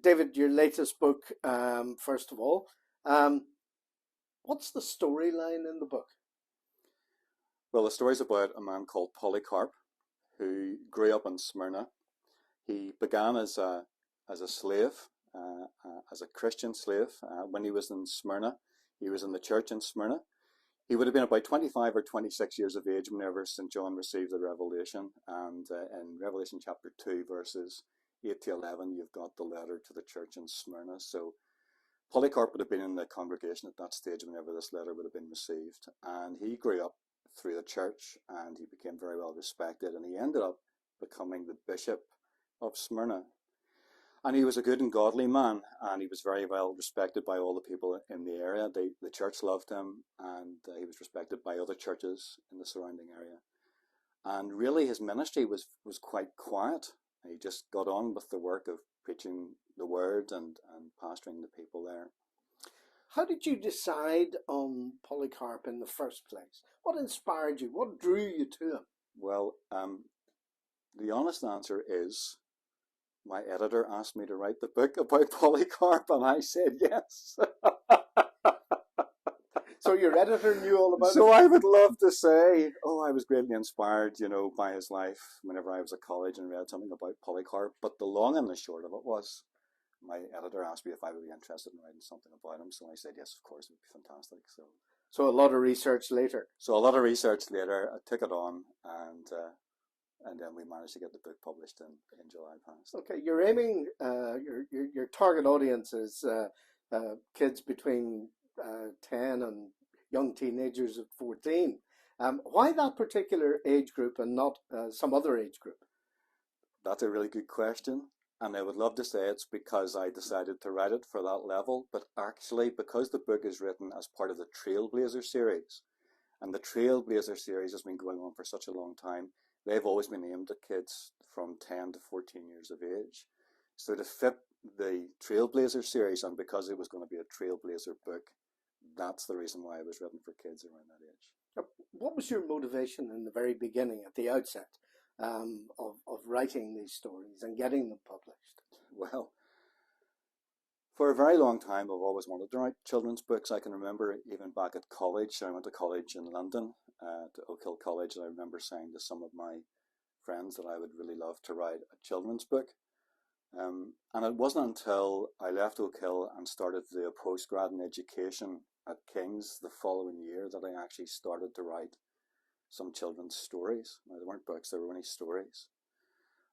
David, your latest book, first of all. What's the storyline in the book? Well, the story's about a man called Polycarp who grew up in Smyrna. He began as a slave, as a Christian slave. When he was in Smyrna, he was in the church in Smyrna. He would have been about 25 or 26 years of age whenever St. John received the revelation. And in Revelation chapter 2, verses 8 to 11, you've got the letter to the church in Smyrna. So Polycarp would have been in the congregation at that stage whenever this letter would have been received. And he grew up through the church and he became very well respected. And he ended up becoming the bishop of Smyrna. And he was a good and godly man, and he was very well respected by all the people in the area. The church loved him, and he was respected by other churches in the surrounding area. And really his ministry was quite quiet. He just got on with the work of preaching the word and pastoring the people there. How did you decide on Polycarp in the first place? What inspired you? What drew you to him? Well, the honest answer is my editor asked me to write the book about Polycarp, and I said yes. So your editor knew all about it? So I would love to say, I was greatly inspired, by his life whenever I was at college and read something about Polycarp. But the long and the short of it was, my editor asked me if I would be interested in writing something about him. So I said, yes, of course, it would be fantastic. So a lot of research later. I took it on, and then we managed to get the book published in July past. Okay, you're aiming, your target audience is kids between 10 and young teenagers at 14. Why that particular age group and not some other age group? That's a really good question. And I would love to say it's because I decided to write it for that level. But actually, because the book is written as part of the Trailblazer series, and the Trailblazer series has been going on for such a long time, they've always been aimed at kids from 10 to 14 years of age. So to fit the Trailblazer series, and because it was going to be a Trailblazer book, that's the reason why it was written for kids around that age. What was your motivation in the very beginning, at the outset, of writing these stories and getting them published? Well, for a very long time, I've always wanted to write children's books. I can remember even back at college. I went to college in London, to Oak Hill College, and I remember saying to some of my friends that I would really love to write a children's book. And it wasn't until I left Oak Hill and started the postgrad in education at King's the following year that I actually started to write some children's stories. Now, they weren't books, they were only stories.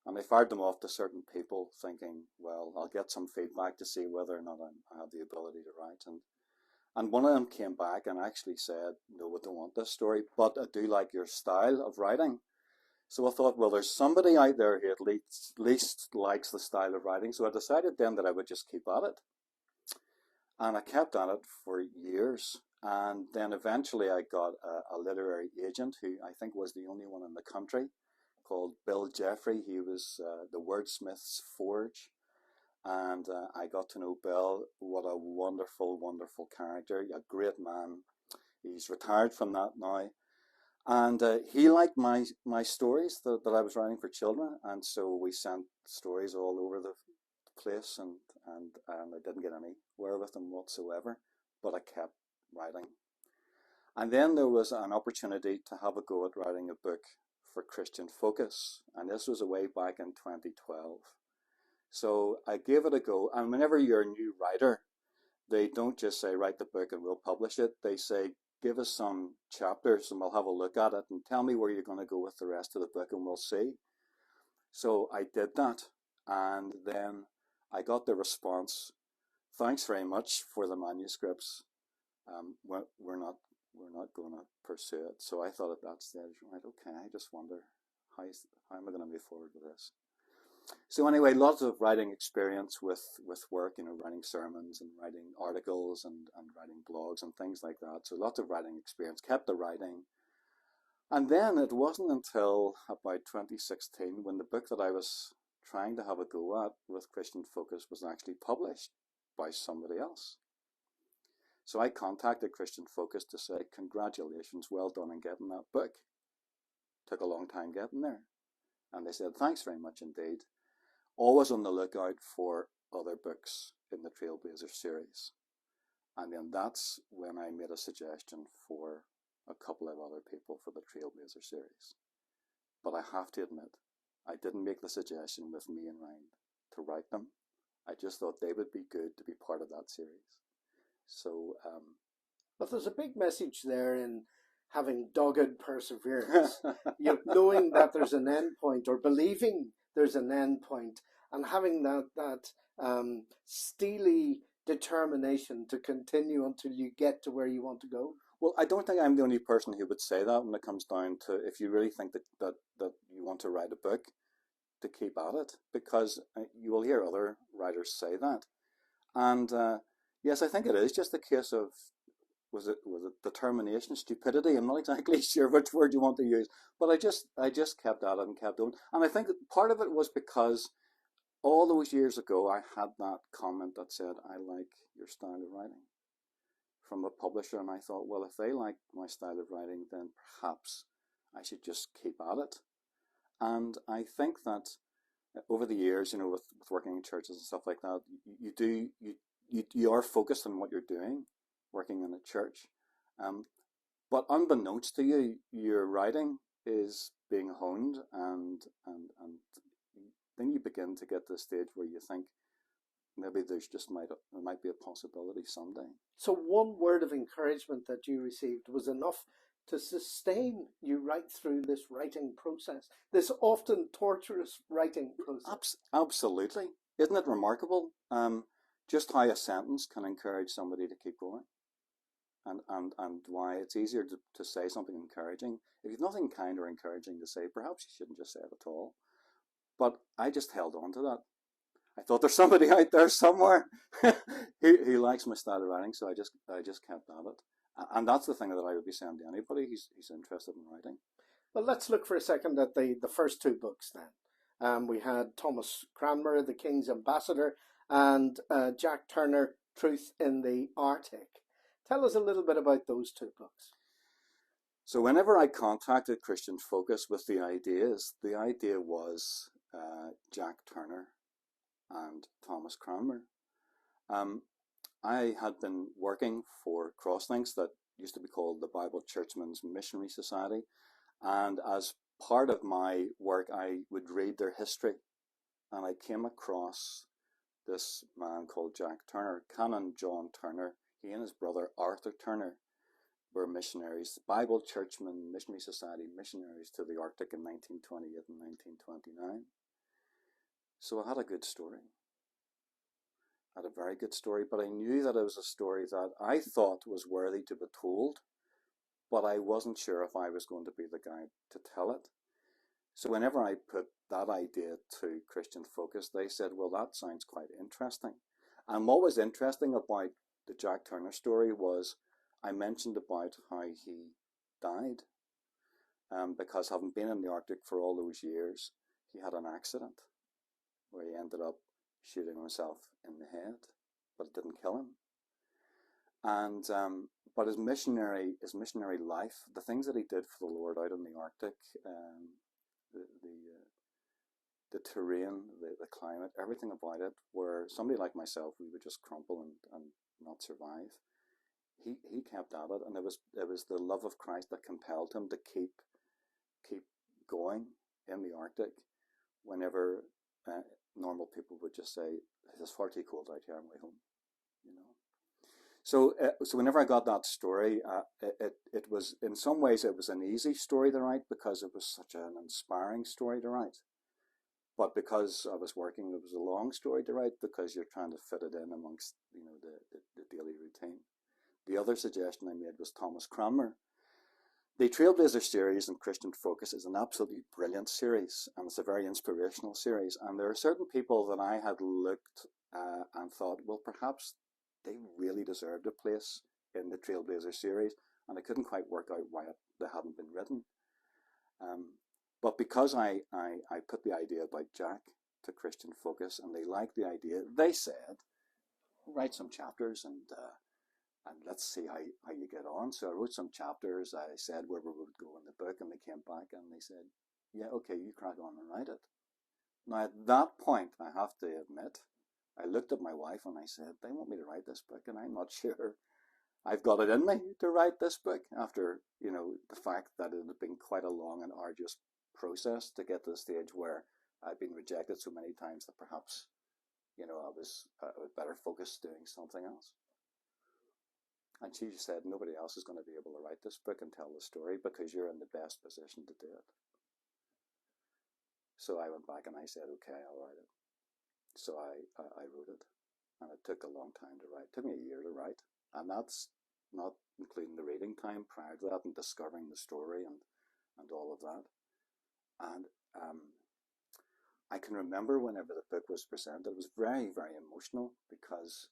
And I fired them off to certain people thinking, well, I'll get some feedback to see whether or not I have the ability to write. And one of them came back and actually said, no, I don't want this story, but I do like your style of writing. So I thought, well, there's somebody out there who at least likes the style of writing. So I decided then that I would just keep at it. And I kept at it for years. And then eventually I got a literary agent who I think was the only one in the country, called Bill Jeffrey. He was the Wordsmith's Forge. And I got to know Bill. What a wonderful, wonderful character. A great man. He's retired from that now. And he liked my stories that I was writing for children. And so we sent stories all over the place. And I didn't get anywhere with them whatsoever. But I kept writing. And then there was an opportunity to have a go at writing a book for Christian Focus. And this was way back in 2012. So I gave it a go. And whenever you're a new writer, they don't just say, write the book and we'll publish it. They say, give us some chapters and we'll have a look at it and tell me where you're going to go with the rest of the book and we'll see. So I did that. And then I got the response, thanks very much for the manuscripts. We're not going to pursue it. So I thought at that stage, right, okay, I just wonder how am I going to move forward with this? So anyway, lots of writing experience with work, writing sermons and writing articles and writing blogs and things like that. So lots of writing experience, kept the writing. And then it wasn't until about 2016 when the book that I was trying to have a go at with Christian Focus was actually published by somebody else. So I contacted Christian Focus to say, congratulations, well done in getting that book. Took a long time getting there. And they said, thanks very much indeed. Always on the lookout for other books in the Trailblazer series. And then that's when I made a suggestion for a couple of other people for the Trailblazer series. But I have to admit, I didn't make the suggestion with me in mind to write them. I just thought they would be good to be part of that series. So, but there's a big message there in having dogged perseverance, knowing that there's an end point, or believing there's an end point, and having that steely determination to continue until you get to where you want to go. Well, I don't think I'm the only person who would say that when it comes down to, if you really think that you want to write a book, to keep at it, because you will hear other writers say that. And yes, I think it is just a case of, was it determination, stupidity? I'm not exactly sure which word you want to use, but I just kept at it and kept on. And I think that part of it was because all those years ago I had that comment that said, I like your style of writing, from a publisher, and I thought, well, if they like my style of writing, then perhaps I should just keep at it. And I think that over the years, with working in churches and stuff like that, you are focused on what you're doing, working in a church. But unbeknownst to you, your writing is being honed, and then you begin to get to the stage where you think maybe there might be a possibility someday. So one word of encouragement that you received was enough to sustain you right through this writing process, this often torturous writing process. Absolutely. Isn't it remarkable just how a sentence can encourage somebody to keep going? And why it's easier to say something encouraging. If you've nothing kind or encouraging to say, perhaps you shouldn't just say it at all. But I just held on to that. I thought there's somebody out there somewhere who likes my style of writing, so I just kept at it. And that's the thing that I would be saying to anybody who's interested in writing. Well, let's look for a second at the first two books then. We had Thomas Cranmer, The King's Ambassador, and Jack Turner, Truth in the Arctic. Tell us a little bit about those two books. So whenever I contacted Christian Focus with the idea was Jack Turner and Thomas Cranmer. I had been working for Crosslinks, that used to be called the Bible Churchmen's Missionary Society, and as part of my work I would read their history, and I came across this man called Jack Turner, Canon John Turner. He and his brother Arthur Turner were missionaries, Bible Churchman Missionary Society missionaries to the Arctic in 1928 and 1929. So I had a good story. I had a very good story, but I knew that it was a story that I thought was worthy to be told, but I wasn't sure if I was going to be the guy to tell it. So whenever I put that idea to Christian Focus, they said, well, that sounds quite interesting. And what was interesting about the Jack Turner story was I mentioned about how he died, because having been in the Arctic for all those years, he had an accident where he ended up shooting himself in the head, but it didn't kill him. And but his missionary life, the things that he did for the Lord out in the Arctic, the terrain, the climate, everything about it, where somebody like myself, we would just crumple and not survive. He kept at it, and it was the love of Christ that compelled him to keep going in the Arctic whenever normal people would just say, it's far too cold out here, I'm way home, So whenever I got that story, it was, in some ways, it was an easy story to write because it was such an inspiring story to write. But because I was working, it was a long story to write because you're trying to fit it in amongst, the daily routine. The other suggestion I made was Thomas Cranmer. The Trailblazer series in Christian Focus is an absolutely brilliant series, and it's a very inspirational series. And there are certain people that I had looked and thought, well, perhaps they really deserved a place in the Trailblazer series, and I couldn't quite work out why they hadn't been written. But because I put the idea about Jack to Christian Focus, and they liked the idea, they said, write some chapters and let's see how you get on. So I wrote some chapters. I said where we would go in the book, and they came back and they said, yeah, okay, you crack on and write it. Now, at that point, I have to admit, I looked at my wife and I said, they want me to write this book, and I'm not sure I've got it in me to write this book after, the fact that it had been quite a long and arduous process to get to the stage where I'd been rejected so many times that perhaps, I was better focused doing something else. And she said, nobody else is going to be able to write this book and tell the story because you're in the best position to do it. So I went back and I said, okay, I'll write it. So I wrote it, and it took a long time to write. It took me a year to write, and that's not including the reading time prior to that and discovering the story and all of that. And I can remember whenever the book was presented, it was very, very emotional because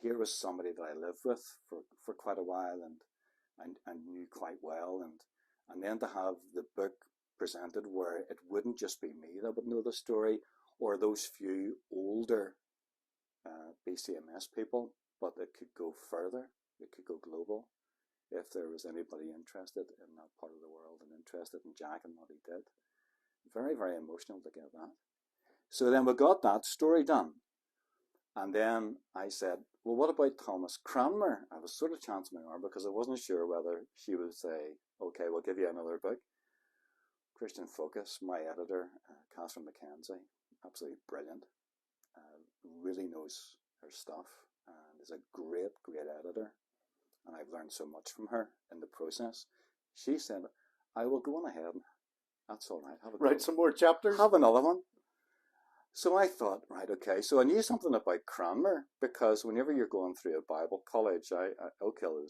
here was somebody that I lived with for quite a while and knew quite well, and then to have the book presented where it wouldn't just be me that would know the story or those few older BCMS people, but it could go further, it could go global if there was anybody interested in that part of the world and interested in Jack and what he did. Very, very emotional to get that. So then we got that story done. And then I said, well, what about Thomas Cranmer? I was sort of chancing my arm because I wasn't sure whether she would say, okay, we'll give you another book. Christian Focus, my editor, Catherine McKenzie, absolutely brilliant, really knows her stuff, and is a great, great editor. And I've learned so much from her in the process. She said, I will go on ahead. That's all right. Write some more chapters? Have another one. So I thought, right, okay. So I knew something about Cranmer because whenever you're going through a Bible college, Oak Hill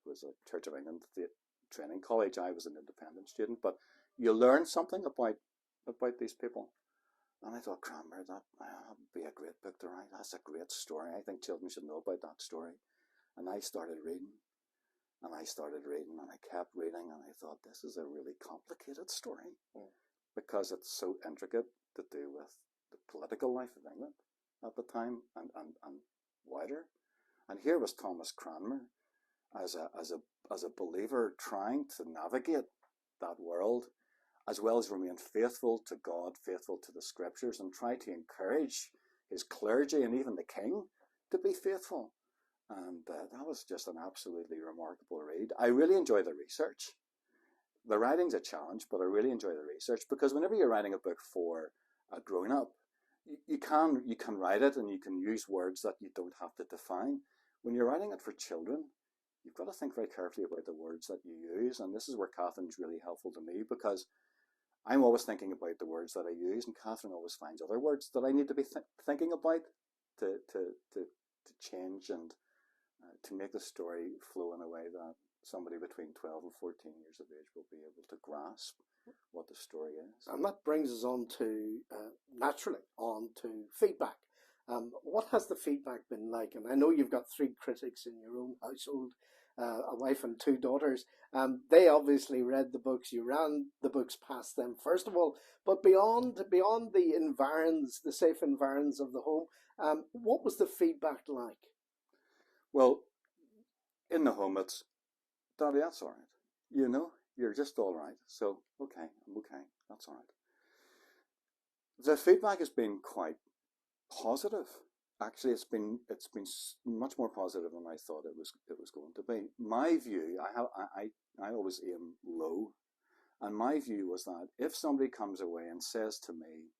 was a Church of England training college. I was an independent student, but you learn something about these people. And I thought, Cranmer, that would be a great book to write. That's a great story. I think children should know about that story. And I started reading. And I started reading, and I kept reading, and I thought, this is a really complicated story because it's so intricate to do with the political life of England at the time and wider. And here was Thomas Cranmer as a believer trying to navigate that world, as well as remain faithful to God, faithful to the scriptures, and try to encourage his clergy and even the king to be faithful. And that was just an absolutely remarkable read. I really enjoy the research. The writing's a challenge, but I really enjoy the research because whenever you're writing a book for a grown-up, you can write it and you can use words that you don't have to define. When you're writing it for children, you've got to think very carefully about the words that you use. And this is where Catherine's really helpful to me because I'm always thinking about the words that I use, and Catherine always finds other words that I need to be thinking about to change and to make the story flow in a way that somebody between 12 and 14 years of age will be able to grasp what the story is. And that brings us on to, naturally, on to feedback. What has the feedback been like? And I know you've got 3 critics in your own household, a wife and 2 daughters. They obviously read the books. You ran the books past them, first of all. But beyond the environs, the safe environs of the home, what was the feedback like? Well, in the home, it's, Daddy, that's all right. You're just all right. So, okay, I'm okay. That's all right. The feedback has been quite positive. Actually, it's been much more positive than I thought it was going to be. My view, I always aim low, and my view was that if somebody comes away and says to me,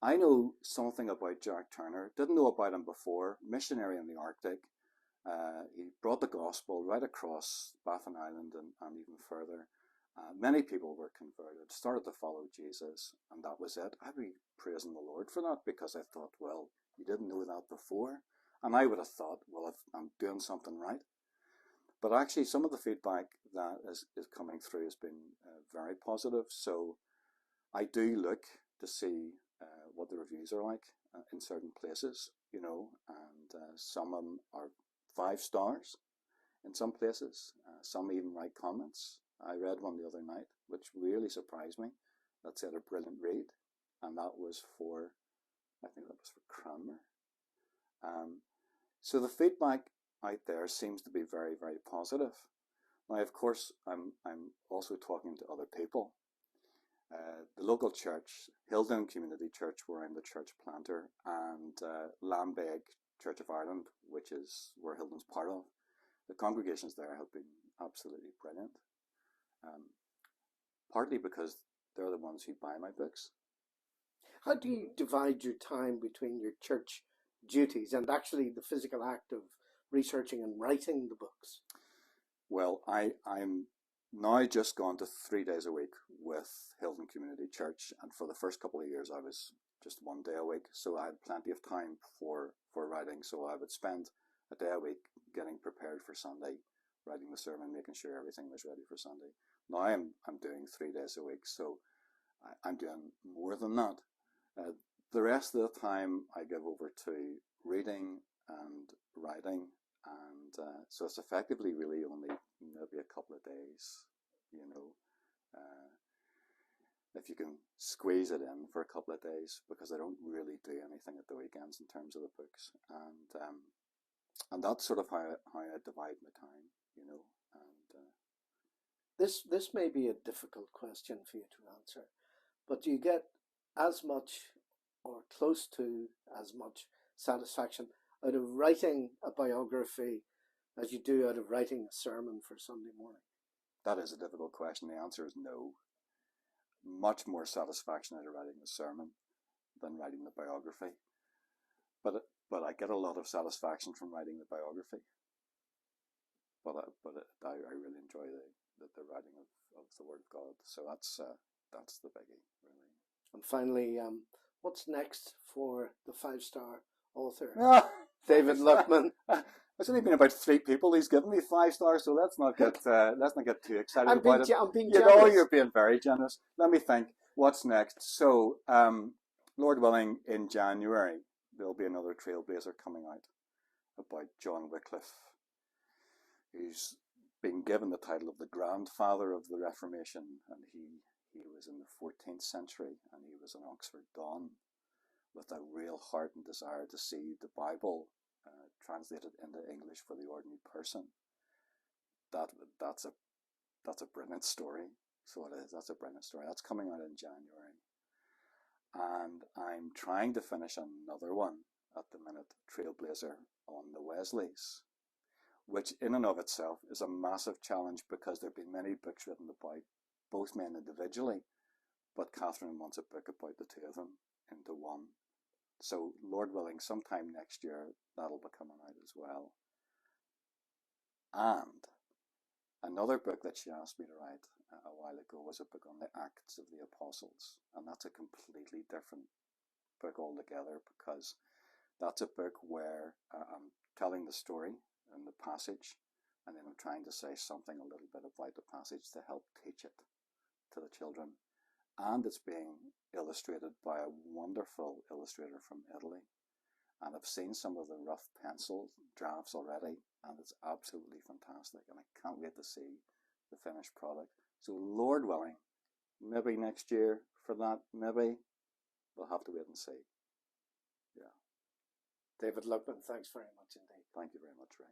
I know something about Jack Turner, didn't know about him before, missionary in the Arctic, he brought the gospel right across Baffin Island and even further. Many people were converted, started to follow Jesus, and that was it. I'd be praising the Lord for that because I thought, well, you didn't know that before. And I would have thought, well, if I'm doing something right. But actually, some of the feedback that is coming through has been very positive. So I do look to see what the reviews are like in certain places, and some of them are 5 stars in some places. Some even write comments. I read one the other night, which really surprised me. That said, a brilliant read, and that was for Cranmer. So the feedback out there seems to be very, very positive. Now, of course, I'm also talking to other people, The local church, Hilden Community Church, where I'm the church planter, and Lambeg Church of Ireland, which is where Hilden's part of. The congregations there have been absolutely brilliant, partly because they're the ones who buy my books. How do you divide your time between your church duties and actually the physical act of researching and writing the books? Well, I'm now just gone to 3 days a week with Hilden Community Church, and for the first couple of years I was just 1 day a week, so I had plenty of time for writing. So I would spend a day a week getting prepared for Sunday, writing the sermon, making sure everything was ready for Sunday. Now I'm doing 3 days a week, so I'm doing more than that. The rest of the time I give over to reading and writing, and so it's effectively really only maybe a couple of days, if you can squeeze it in for a couple of days, because I don't really do anything at the weekends in terms of the books, and that's sort of how I divide my time, and This may be a difficult question for you to answer, but do you get as much or close to as much satisfaction out of writing a biography as you do out of writing a sermon for Sunday morning? That is a difficult question. The answer is no. Much more satisfaction out of writing the sermon than writing the biography. But I get a lot of satisfaction from writing the biography. But I really enjoy the writing of the Word of God. So that's the biggie, really. And finally, what's next for the 5-star author, David Luckman? It's only been about 3 people he's given me 5 stars, so let's not get too excited about it. I'm being generous. generous. You're being very generous. Let me think. What's next? So, Lord willing, in January there'll be another Trailblazer coming out about John Wycliffe, who's been given the title of the grandfather of the Reformation, and he was in the 14th century, and he was an Oxford Don with a real heart and desire to see the Bible translated into English for the ordinary person. That's a brilliant story. So it is. That's a brilliant story. That's coming out in January, and I'm trying to finish another one at the minute, Trailblazer on the Wesleys, which in and of itself is a massive challenge, because there have been many books written about both men individually, but Catherine wants a book about the two of them into one. So, Lord willing, sometime next year, that'll be coming out as well. And another book that she asked me to write a while ago was a book on the Acts of the Apostles. And that's a completely different book altogether, because that's a book where I'm telling the story and the passage, and then I'm trying to say something a little bit about the passage to help teach it to the children. And it's being illustrated by a wonderful illustrator from Italy. And I've seen some of the rough pencil drafts already, and it's absolutely fantastic. And I can't wait to see the finished product. So, Lord willing, maybe next year for that, maybe. We'll have to wait and see. Yeah. David Luckman, thanks very much indeed. Thank you very much, Ray.